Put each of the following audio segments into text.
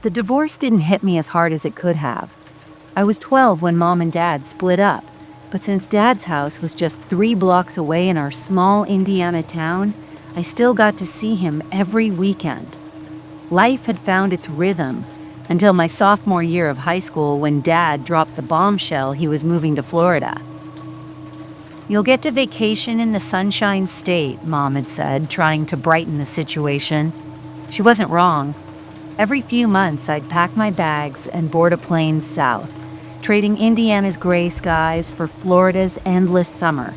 The divorce didn't hit me as hard as it could have. I was 12 when Mom and Dad split up, but since Dad's house was just 3 blocks away in our small Indiana town, I still got to see him every weekend. Life had found its rhythm until my sophomore year of high school when Dad dropped the bombshell he was moving to Florida. "You'll get to vacation in the Sunshine State," Mom had said, trying to brighten the situation. She wasn't wrong. Every few months, I'd pack my bags and board a plane south, trading Indiana's gray skies for Florida's endless summer.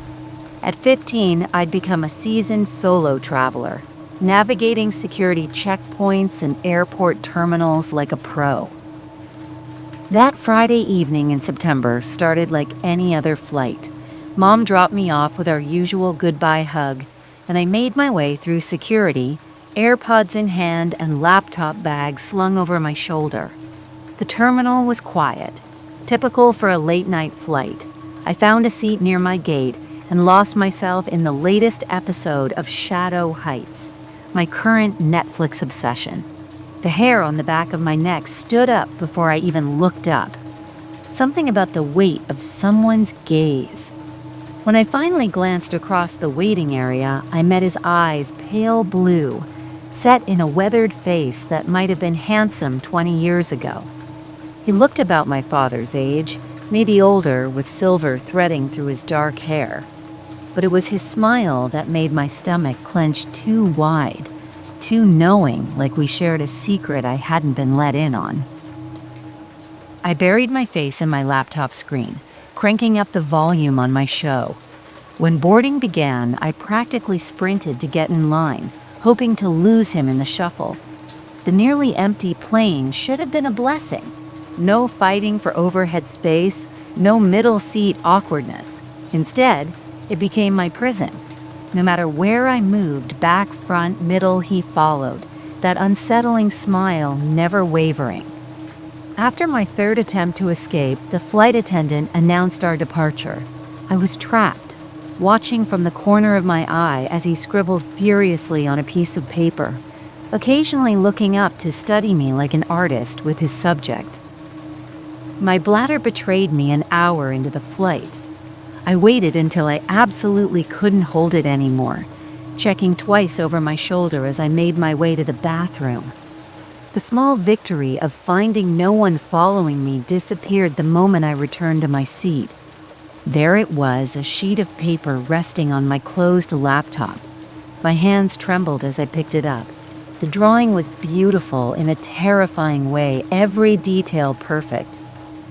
At 15, I'd become a seasoned solo traveler, navigating security checkpoints and airport terminals like a pro. That Friday evening in September started like any other flight. Mom dropped me off with our usual goodbye hug, and I made my way through security, AirPods in hand and laptop bag slung over my shoulder. The terminal was quiet, typical for a late-night flight. I found a seat near my gate and lost myself in the latest episode of Shadow Heights, my current Netflix obsession. The hair on the back of my neck stood up before I even looked up. Something about the weight of someone's gaze. When I finally glanced across the waiting area, I met his eyes pale blue, set in a weathered face that might have been handsome 20 years ago. He looked about my father's age, maybe older, with silver threading through his dark hair. But it was his smile that made my stomach clench too wide, too knowing, like we shared a secret I hadn't been let in on. I buried my face in my laptop screen, cranking up the volume on my show. When boarding began, I practically sprinted to get in line, hoping to lose him in the shuffle. The nearly empty plane should have been a blessing. No fighting for overhead space, no middle seat awkwardness. Instead, it became my prison. No matter where I moved, back, front, middle, he followed, that unsettling smile never wavering. After my third attempt to escape, the flight attendant announced our departure. I was trapped, watching from the corner of my eye as he scribbled furiously on a piece of paper, occasionally looking up to study me like an artist with his subject. My bladder betrayed me an hour into the flight. I waited until I absolutely couldn't hold it anymore, checking twice over my shoulder as I made my way to the bathroom. The small victory of finding no one following me disappeared the moment I returned to my seat. There it was, a sheet of paper resting on my closed laptop. My hands trembled as I picked it up. The drawing was beautiful in a terrifying way, every detail perfect.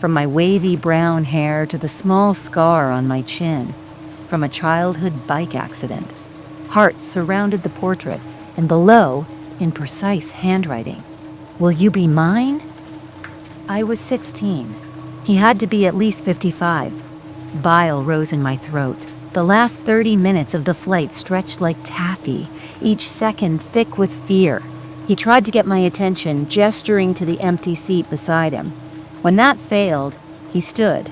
From my wavy brown hair to the small scar on my chin, from a childhood bike accident. Hearts surrounded the portrait, and below, in precise handwriting, "Will you be mine?" I was 16. He had to be at least 55. Bile rose in my throat. The last 30 minutes of the flight stretched like taffy, each second thick with fear. He tried to get my attention, gesturing to the empty seat beside him. When that failed, he stood.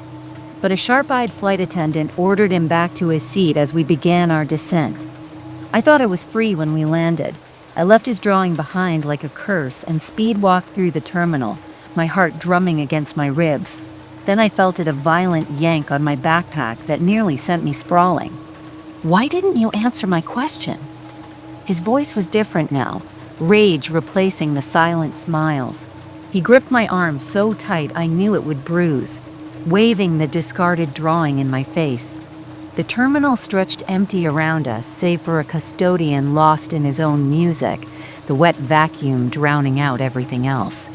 But a sharp-eyed flight attendant ordered him back to his seat as we began our descent. I thought I was free when we landed. I left his drawing behind like a curse and speed-walked through the terminal, my heart drumming against my ribs. Then I felt a violent yank on my backpack that nearly sent me sprawling. "Why didn't you answer my question?" His voice was different now, rage replacing the silent smiles. He gripped my arm so tight I knew it would bruise, waving the discarded drawing in my face. The terminal stretched empty around us, save for a custodian lost in his own music, the wet vacuum drowning out everything else.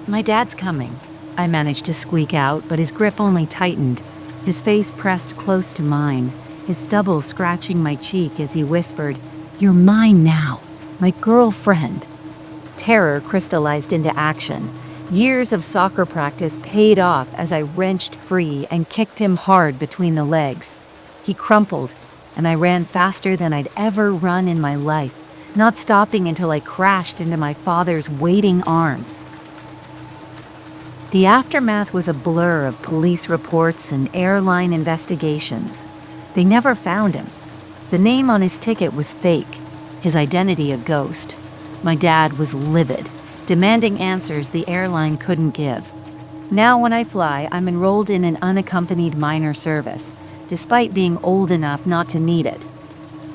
"My dad's coming," I managed to squeak out, but his grip only tightened. His face pressed close to mine, his stubble scratching my cheek as he whispered, "You're mine now, my girlfriend." Terror crystallized into action. Years of soccer practice paid off as I wrenched free and kicked him hard between the legs. He crumpled, and I ran faster than I'd ever run in my life, not stopping until I crashed into my father's waiting arms. The aftermath was a blur of police reports and airline investigations. They never found him. The name on his ticket was fake, his identity a ghost. My dad was livid. demanding answers the airline couldn't give. Now when I fly, I'm enrolled in an unaccompanied minor service, despite being old enough not to need it.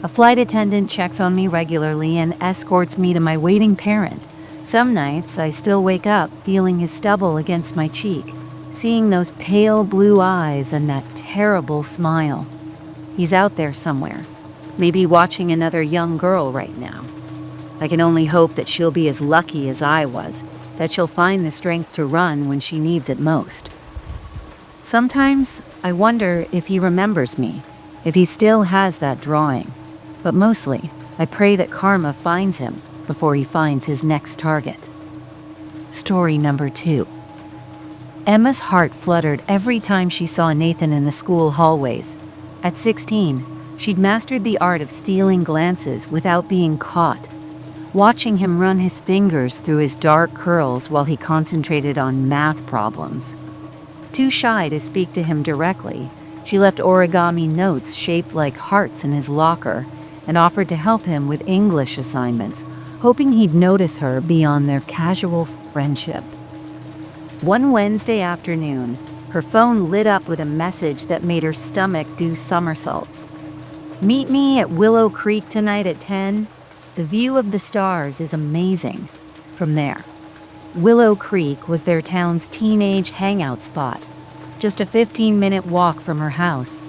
A flight attendant checks on me regularly and escorts me to my waiting parent. Some nights, I still wake up feeling his stubble against my cheek, seeing those pale blue eyes and that terrible smile. He's out there somewhere, maybe watching another young girl right now. I can only hope that she'll be as lucky as I was, that she'll find the strength to run when she needs it most. Sometimes I wonder if he remembers me, if he still has that drawing. But mostly, I pray that karma finds him before he finds his next target. Story number 2. Emma's heart fluttered every time she saw Nathan in the school hallways. At 16, she'd mastered the art of stealing glances without being caught, watching him run his fingers through his dark curls while he concentrated on math problems. Too shy to speak to him directly, she left origami notes shaped like hearts in his locker and offered to help him with English assignments, hoping he'd notice her beyond their casual friendship. One Wednesday afternoon, her phone lit up with a message that made her stomach do somersaults. "Meet me at Willow Creek tonight at 10. The view of the stars is amazing from there." Willow Creek was their town's teenage hangout spot, just a 15-minute walk from her house.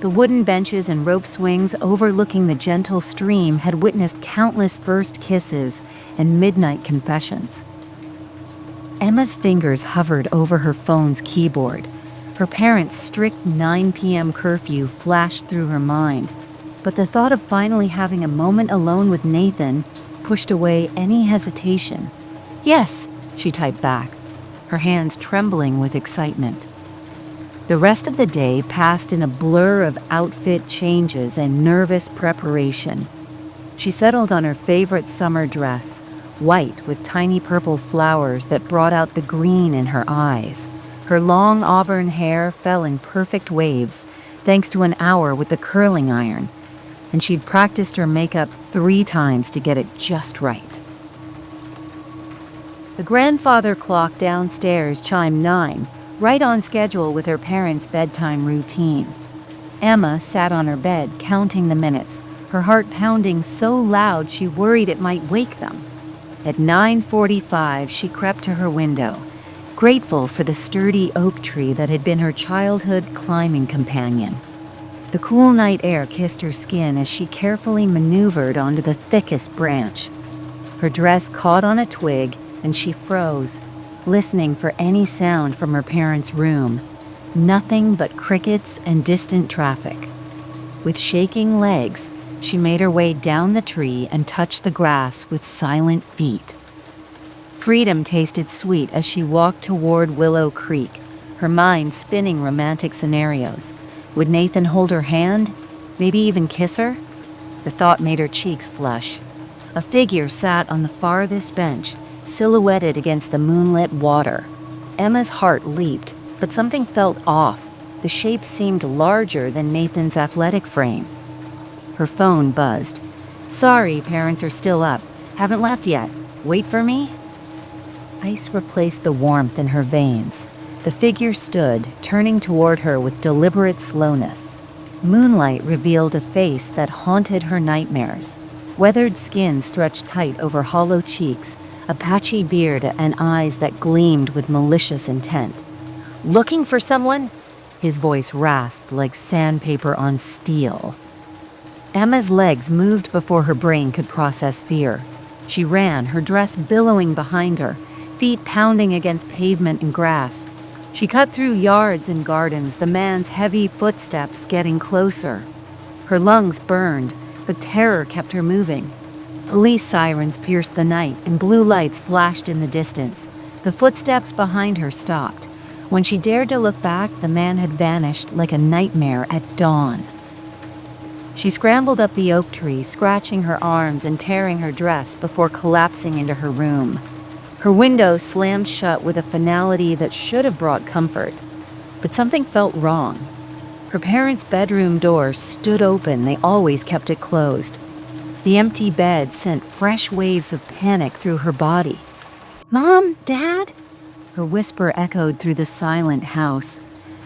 The wooden benches and rope swings overlooking the gentle stream had witnessed countless first kisses and midnight confessions. Emma's fingers hovered over her phone's keyboard. Her parents' strict 9 p.m. curfew flashed through her mind, but the thought of finally having a moment alone with Nathan pushed away any hesitation. "Yes," she typed back, her hands trembling with excitement. The rest of the day passed in a blur of outfit changes and nervous preparation. She settled on her favorite summer dress, white with tiny purple flowers that brought out the green in her eyes. Her long auburn hair fell in perfect waves, thanks to an hour with the curling iron, and she'd practiced her makeup 3 times to get it just right. The grandfather clock downstairs chimed 9, right on schedule with her parents' bedtime routine. Emma sat on her bed, counting the minutes, her heart pounding so loud she worried it might wake them. At 9:45, she crept to her window, grateful for the sturdy oak tree that had been her childhood climbing companion. The cool night air kissed her skin as she carefully maneuvered onto the thickest branch. Her dress caught on a twig, and she froze, listening for any sound from her parents' room. Nothing but crickets and distant traffic. With shaking legs, she made her way down the tree and touched the grass with silent feet. Freedom tasted sweet as she walked toward Willow Creek, her mind spinning romantic scenarios. Would Nathan hold her hand? Maybe even kiss her? The thought made her cheeks flush. A figure sat on the farthest bench, silhouetted against the moonlit water. Emma's heart leaped, but something felt off. The shape seemed larger than Nathan's athletic frame. Her phone buzzed. "Sorry, parents are still up. Haven't left yet. Wait for me?" Ice replaced the warmth in her veins. The figure stood, turning toward her with deliberate slowness. Moonlight revealed a face that haunted her nightmares. Weathered skin stretched tight over hollow cheeks, a patchy beard and eyes that gleamed with malicious intent. "Looking for someone?" His voice rasped like sandpaper on steel. Emma's legs moved before her brain could process fear. She ran, her dress billowing behind her, feet pounding against pavement and grass. She cut through yards and gardens, the man's heavy footsteps getting closer. Her lungs burned, but terror kept her moving. Police sirens pierced the night, and blue lights flashed in the distance. The footsteps behind her stopped. When she dared to look back, the man had vanished like a nightmare at dawn. She scrambled up the oak tree, scratching her arms and tearing her dress before collapsing into her room. Her window slammed shut with a finality that should have brought comfort, but something felt wrong. Her parents' bedroom door stood open. They always kept it closed. The empty bed sent fresh waves of panic through her body. Mom? Dad? Her whisper echoed through the silent house.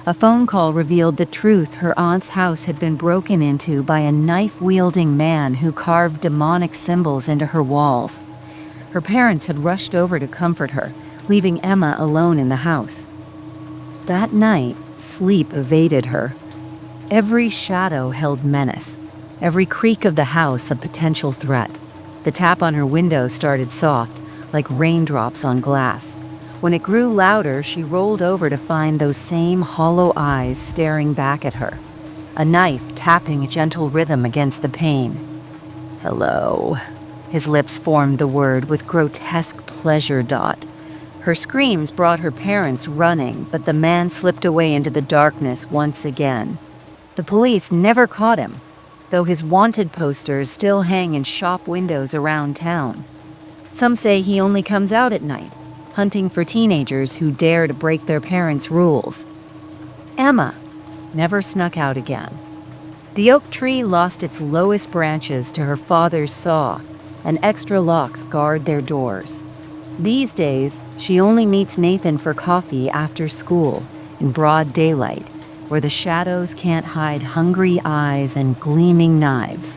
A phone call revealed the truth. Her aunt's house had been broken into by a knife-wielding man who carved demonic symbols into her walls. Her parents had rushed over to comfort her, leaving Emma alone in the house. That night, sleep evaded her. Every shadow held menace, every creak of the house a potential threat. The tap on her window started soft, like raindrops on glass. When it grew louder, she rolled over to find those same hollow eyes staring back at her, a knife tapping a gentle rhythm against the pane. "Hello." His lips formed the word with grotesque pleasure. Her screams brought her parents running, but the man slipped away into the darkness once again. The police never caught him, though his wanted posters still hang in shop windows around town. Some say he only comes out at night, hunting for teenagers who dare to break their parents' rules. Emma never snuck out again. The oak tree lost its lowest branches to her father's saw, and extra locks guard their doors. These days, she only meets Nathan for coffee after school, in broad daylight, where the shadows can't hide hungry eyes and gleaming knives.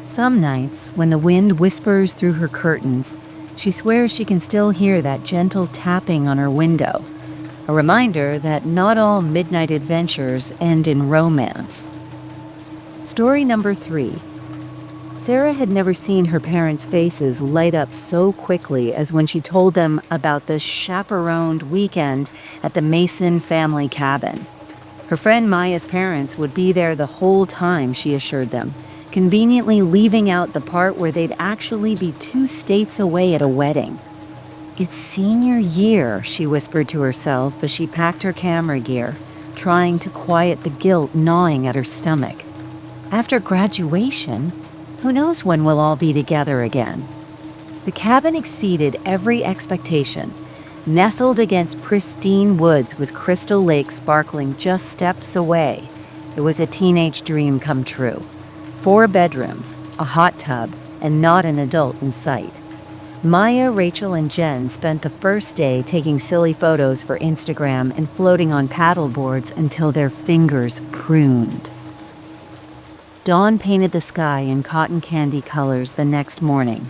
Some nights, when the wind whispers through her curtains, she swears she can still hear that gentle tapping on her window, a reminder that not all midnight adventures end in romance. Story number 3. Sarah had never seen her parents' faces light up so quickly as when she told them about the chaperoned weekend at the Mason family cabin. Her friend Maya's parents would be there the whole time, she assured them, conveniently leaving out the part where they'd actually be 2 states away at a wedding. "It's senior year," she whispered to herself as she packed her camera gear, trying to quiet the guilt gnawing at her stomach. After graduation, who knows when we'll all be together again? The cabin exceeded every expectation. Nestled against pristine woods with Crystal Lake sparkling just steps away, it was a teenage dream come true. 4 bedrooms, a hot tub, and not an adult in sight. Maya, Rachel, and Jen spent the first day taking silly photos for Instagram and floating on paddle boards until their fingers pruned. Dawn painted the sky in cotton candy colors the next morning.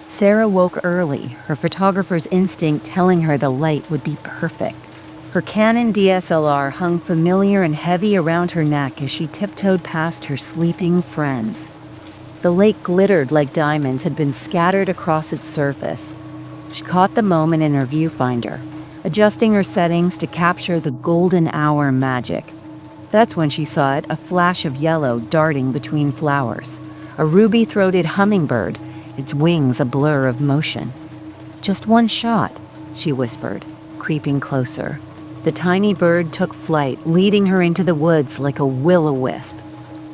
Sarah woke early, her photographer's instinct telling her the light would be perfect. Her Canon DSLR hung familiar and heavy around her neck as she tiptoed past her sleeping friends. The lake glittered like diamonds had been scattered across its surface. She caught the moment in her viewfinder, adjusting her settings to capture the golden hour magic. That's when she saw it, a flash of yellow darting between flowers. A ruby-throated hummingbird, its wings a blur of motion. "Just one shot," she whispered, creeping closer. The tiny bird took flight, leading her into the woods like a will-o-wisp.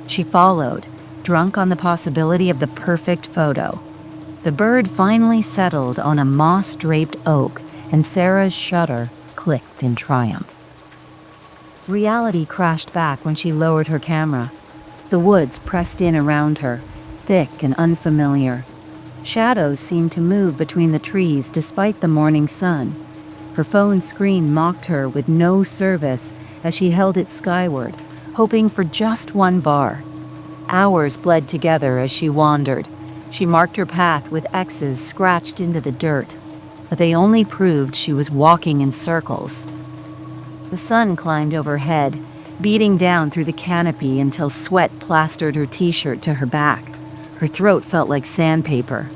She followed, drunk on the possibility of the perfect photo. The bird finally settled on a moss-draped oak, and Sarah's shutter clicked in triumph. Reality crashed back when she lowered her camera. The woods pressed in around her, thick and unfamiliar. Shadows seemed to move between the trees despite the morning sun. Her phone screen mocked her with no service as she held it skyward, hoping for just one bar. Hours bled together as she wandered. She marked her path with X's scratched into the dirt, but they only proved she was walking in circles. The sun climbed overhead, beating down through the canopy until sweat plastered her t-shirt to her back. Her throat felt like sandpaper.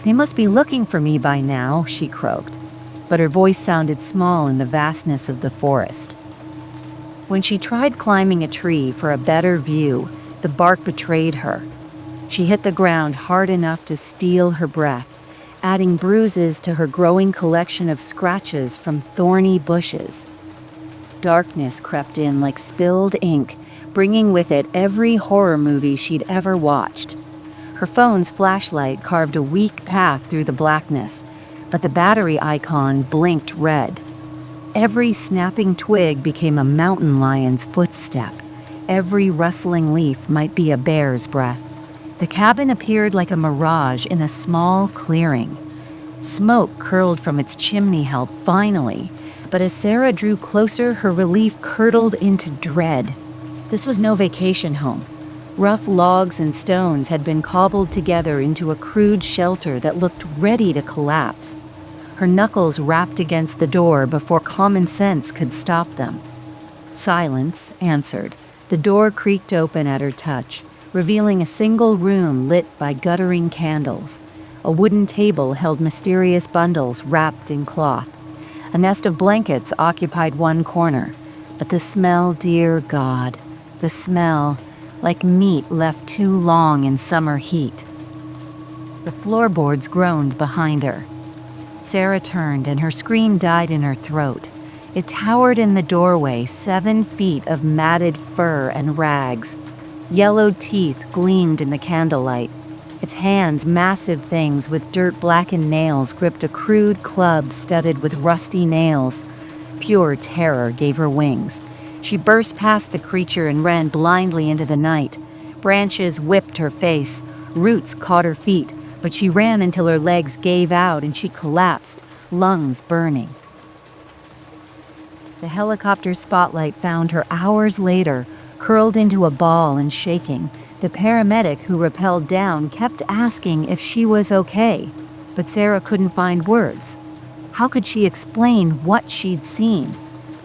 "They must be looking for me by now," she croaked, but her voice sounded small in the vastness of the forest. When she tried climbing a tree for a better view, the bark betrayed her. She hit the ground hard enough to steal her breath, adding bruises to her growing collection of scratches from thorny bushes. Darkness crept in like spilled ink, bringing with it every horror movie she'd ever watched. Her phone's flashlight carved a weak path through the blackness, but the battery icon blinked red. Every snapping twig became a mountain lion's footstep. Every rustling leaf might be a bear's breath. The cabin appeared like a mirage in a small clearing. Smoke curled from its chimney help finally, but as Sarah drew closer, her relief curdled into dread. This was no vacation home. Rough logs and stones had been cobbled together into a crude shelter that looked ready to collapse. Her knuckles rapped against the door before common sense could stop them. Silence answered. The door creaked open at her touch, revealing a single room lit by guttering candles. A wooden table held mysterious bundles wrapped in cloth. A nest of blankets occupied one corner. But the smell, dear God, the smell, like meat left too long in summer heat. The floorboards groaned behind her. Sarah turned and her scream died in her throat. It towered in the doorway, 7 feet of matted fur and rags. Yellowed teeth gleamed in the candlelight. Its hands, massive things with dirt-blackened nails, gripped a crude club studded with rusty nails. Pure terror gave her wings. She burst past the creature and ran blindly into the night. Branches whipped her face. Roots caught her feet, but she ran until her legs gave out and she collapsed, lungs burning. The helicopter spotlight found her hours later, curled into a ball and shaking. The paramedic who rappelled down kept asking if she was okay, but Sarah couldn't find words. How could she explain what she'd seen?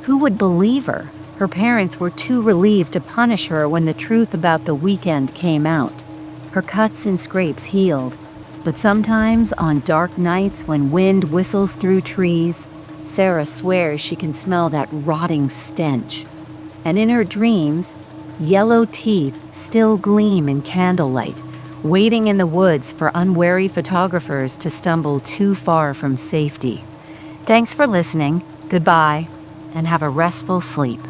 Who would believe her? Her parents were too relieved to punish her when the truth about the weekend came out. Her cuts and scrapes healed, but sometimes on dark nights when wind whistles through trees, Sarah swears she can smell that rotting stench. And in her dreams, yellow teeth still gleam in candlelight, waiting in the woods for unwary photographers to stumble too far from safety. Thanks for listening, goodbye, and have a restful sleep.